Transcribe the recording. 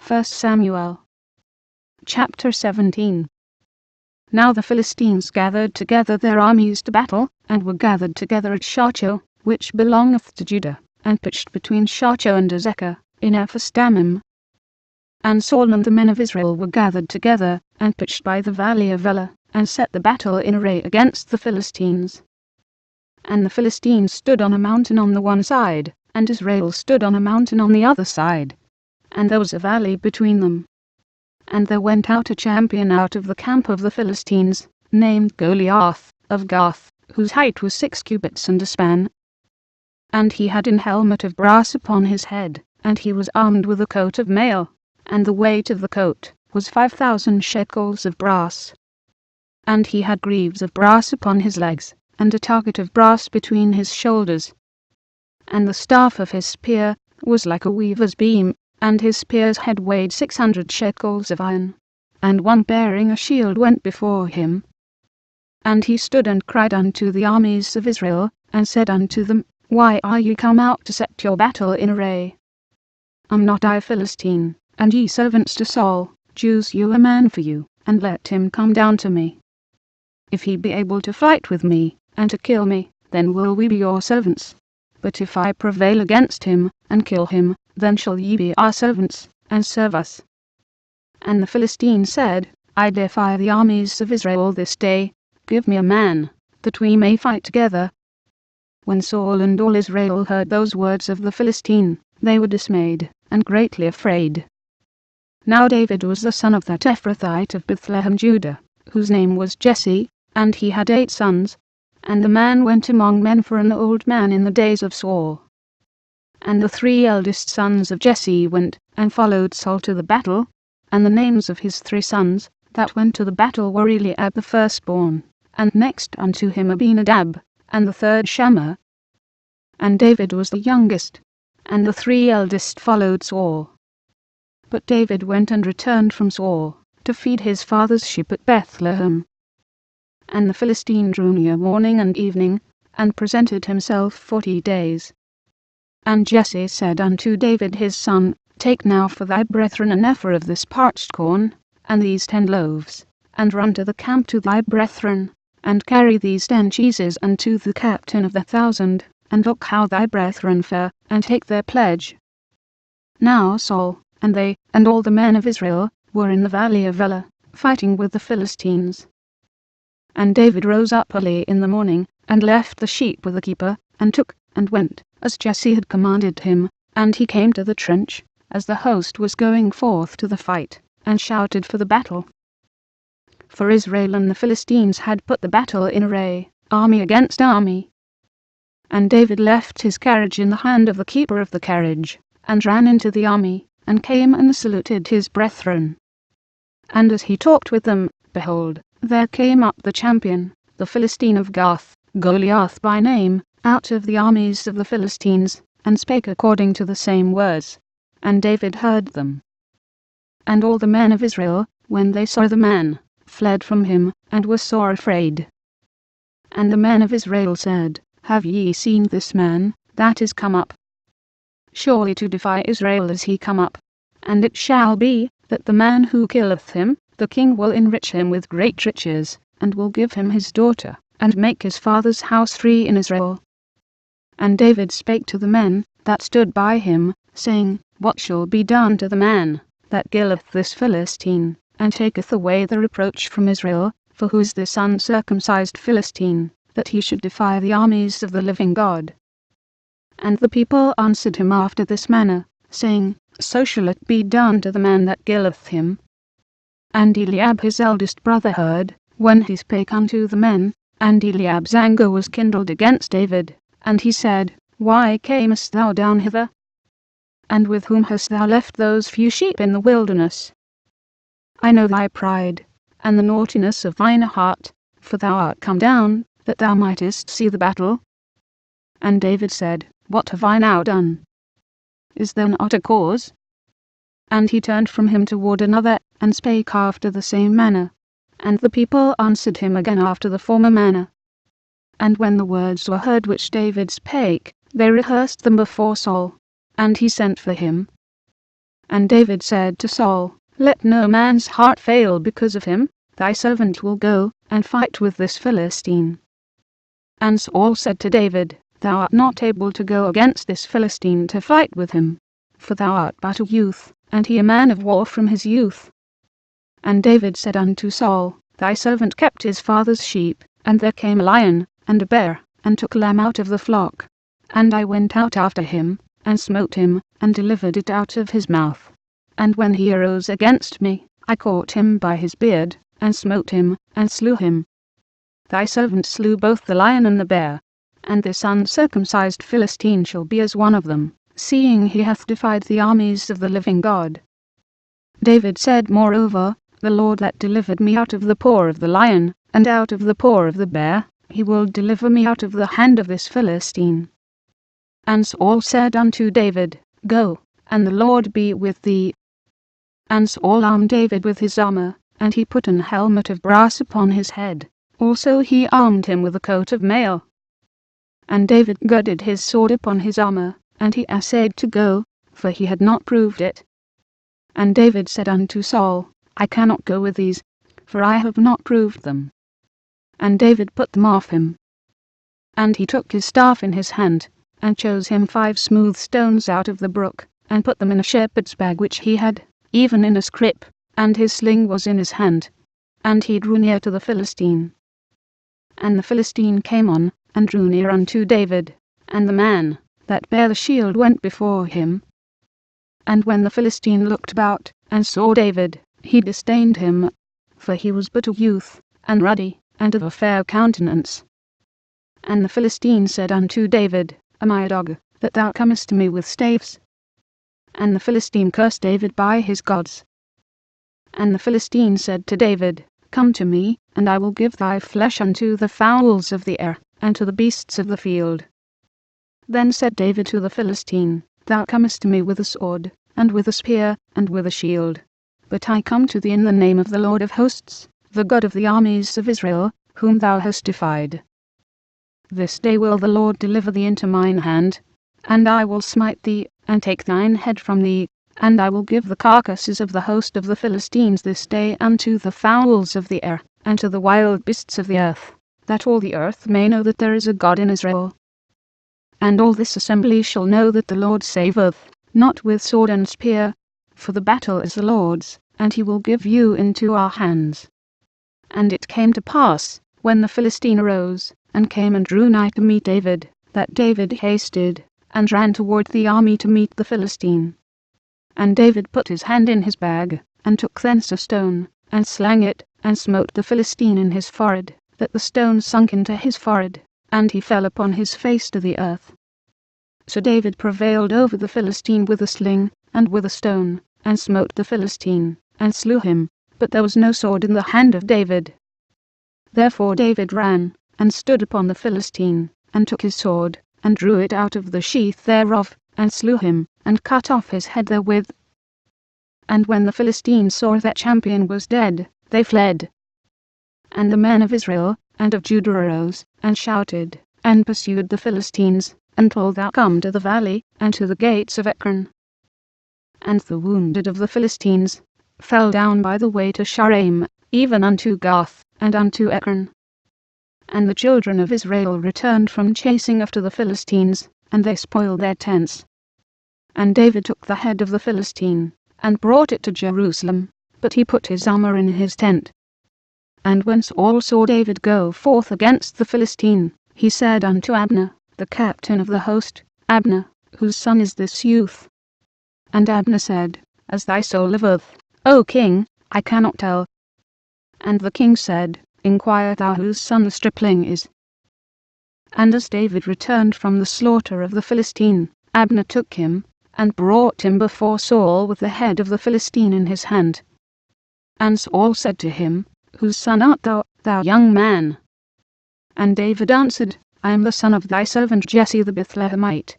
1 Samuel chapter 17. Now the Philistines gathered together their armies to battle, and were gathered together at Shachor, which belongeth to Judah, and pitched between Shachor and Azekah, in Ephes-dammim. And Saul and the men of Israel were gathered together, and pitched by the valley of Elah, and set the battle in array against the Philistines. And the Philistines stood on a mountain on the one side, and Israel stood on a mountain on the other side, and there was a valley between them. And there went out a champion out of the camp of the Philistines, named Goliath, of Gath, whose height was 6 cubits and a span. And he had an helmet of brass upon his head, and he was armed with a coat of mail, and the weight of the coat was 5,000 shekels of brass. And he had greaves of brass upon his legs, and a target of brass between his shoulders. And the staff of his spear was like a weaver's beam, and his spear's head weighed 600 shekels of iron. And one bearing a shield went before him. And he stood and cried unto the armies of Israel, and said unto them, Why are ye come out to set your battle in array? Am not I a Philistine, and ye servants to Saul? Choose you a man for you, and let him come down to me. If he be able to fight with me, and to kill me, then will we be your servants. But if I prevail against him, and kill him, then shall ye be our servants, and serve us. And the Philistines said, I defy the armies of Israel this day. Give me a man, that we may fight together. When Saul and all Israel heard those words of the Philistine, they were dismayed, and greatly afraid. Now David was the son of that Ephrathite of Bethlehem Judah, whose name was Jesse, and he had 8 sons. And the man went among men for an old man in the days of Saul. And the 3 eldest sons of Jesse went, and followed Saul to the battle, and the names of his 3 sons, that went to the battle were Eliab the firstborn, and next unto him Abinadab, and the third Shammah. And David was the youngest, and the 3 eldest followed Saul. But David went and returned from Saul, to feed his father's sheep at Bethlehem. And the Philistine drew near morning and evening, and presented himself 40 days. And Jesse said unto David his son, Take now for thy brethren an ephah of this parched corn, and these 10 loaves, and run to the camp to thy brethren, and carry these 10 cheeses unto the captain of the 1,000, and look how thy brethren fare, and take their pledge. Now Saul, and they, and all the men of Israel, were in the valley of Elah, fighting with the Philistines. And David rose up early in the morning, and left the sheep with the keeper, and took, and went, as Jesse had commanded him, and he came to the trench, as the host was going forth to the fight, and shouted for the battle. For Israel and the Philistines had put the battle in array, army against army. And David left his carriage in the hand of the keeper of the carriage, and ran into the army, and came and saluted his brethren. And as he talked with them, behold, there came up the champion, the Philistine of Gath, Goliath by name, out of the armies of the Philistines, and spake according to the same words. And David heard them. And all the men of Israel, when they saw the man, fled from him, and were sore afraid. And the men of Israel said, Have ye seen this man, that is come up? Surely to defy Israel is he come up. And it shall be, that the man who killeth him, the king will enrich him with great riches, and will give him his daughter, and make his father's house free in Israel. And David spake to the men that stood by him, saying, What shall be done to the man that killeth this Philistine, and taketh away the reproach from Israel? For who is this uncircumcised Philistine, that he should defy the armies of the living God? And the people answered him after this manner, saying, So shall it be done to the man that killeth him. And Eliab his eldest brother heard, when he spake unto the men, and Eliab's anger was kindled against David, and he said, Why camest thou down hither? And with whom hast thou left those few sheep in the wilderness? I know thy pride, and the naughtiness of thine heart, for thou art come down, that thou mightest see the battle. And David said, What have I now done? Is there not a cause? And he turned from him toward another, and spake after the same manner. And the people answered him again after the former manner. And when the words were heard which David spake, they rehearsed them before Saul, and he sent for him. And David said to Saul, Let no man's heart fail because of him, thy servant will go and fight with this Philistine. And Saul said to David, Thou art not able to go against this Philistine to fight with him, for thou art but a youth, and he a man of war from his youth. And David said unto Saul, Thy servant kept his father's sheep, and there came a lion and a bear, and took a lamb out of the flock. And I went out after him, and smote him, and delivered it out of his mouth. And when he arose against me, I caught him by his beard, and smote him, and slew him. Thy servant slew both the lion and the bear, and this uncircumcised Philistine shall be as one of them, seeing he hath defied the armies of the living God. David said moreover, The Lord that delivered me out of the paw of the lion, and out of the paw of the bear, he will deliver me out of the hand of this Philistine. And Saul said unto David, Go, and the Lord be with thee. And Saul armed David with his armor, and he put an helmet of brass upon his head. Also he armed him with a coat of mail. And David girded his sword upon his armor, and he essayed to go, for he had not proved it. And David said unto Saul, I cannot go with these, for I have not proved them. And David put them off him. And he took his staff in his hand, and chose him 5 smooth stones out of the brook, and put them in a shepherd's bag which he had, even in a scrip, and his sling was in his hand. And he drew near to the Philistine. And the Philistine came on, and drew near unto David, and the man that bare the shield went before him. And when the Philistine looked about, and saw David, he disdained him, for he was but a youth, and ruddy, and of a fair countenance. And the Philistine said unto David, Am I a dog, that thou comest to me with staves? And the Philistine cursed David by his gods. And the Philistine said to David, Come to me, and I will give thy flesh unto the fowls of the air, and to the beasts of the field. Then said David to the Philistine, Thou comest to me with a sword, and with a spear, and with a shield. But I come to thee in the name of the Lord of hosts, the God of the armies of Israel, whom thou hast defied. This day will the Lord deliver thee into mine hand, and I will smite thee, and take thine head from thee, and I will give the carcasses of the host of the Philistines this day unto the fowls of the air, and to the wild beasts of the earth, that all the earth may know that there is a God in Israel. And all this assembly shall know that the Lord saveth, not with sword and spear, for the battle is the Lord's, and he will give you into our hands. And it came to pass, when the Philistine arose, and came and drew nigh to meet David, that David hasted, and ran toward the army to meet the Philistine. And David put his hand in his bag, and took thence a stone, and slang it, and smote the Philistine in his forehead, that the stone sunk into his forehead, and he fell upon his face to the earth. So David prevailed over the Philistine with a sling, and with a stone, and smote the Philistine, and slew him, but there was no sword in the hand of David. Therefore David ran, and stood upon the Philistine, and took his sword, and drew it out of the sheath thereof, and slew him, and cut off his head therewith. And when the Philistines saw that champion was dead, they fled. And the men of Israel and of Judah arose, and shouted, and pursued the Philistines, until thou come to the valley, and to the gates of Ekron. And the wounded of the Philistines fell down by the way to Shaaraim, even unto Gath, and unto Ekron. And the children of Israel returned from chasing after the Philistines, and they spoiled their tents. And David took the head of the Philistine, and brought it to Jerusalem, but he put his armor in his tent. And when Saul saw David go forth against the Philistine, he said unto Abner, the captain of the host, Abner, whose son is this youth? And Abner said, As thy soul liveth, O king, I cannot tell. And the king said, Inquire thou whose son the stripling is. And as David returned from the slaughter of the Philistine, Abner took him, and brought him before Saul with the head of the Philistine in his hand. And Saul said to him, Whose son art thou, thou young man? And David answered, I am the son of thy servant Jesse the Bethlehemite.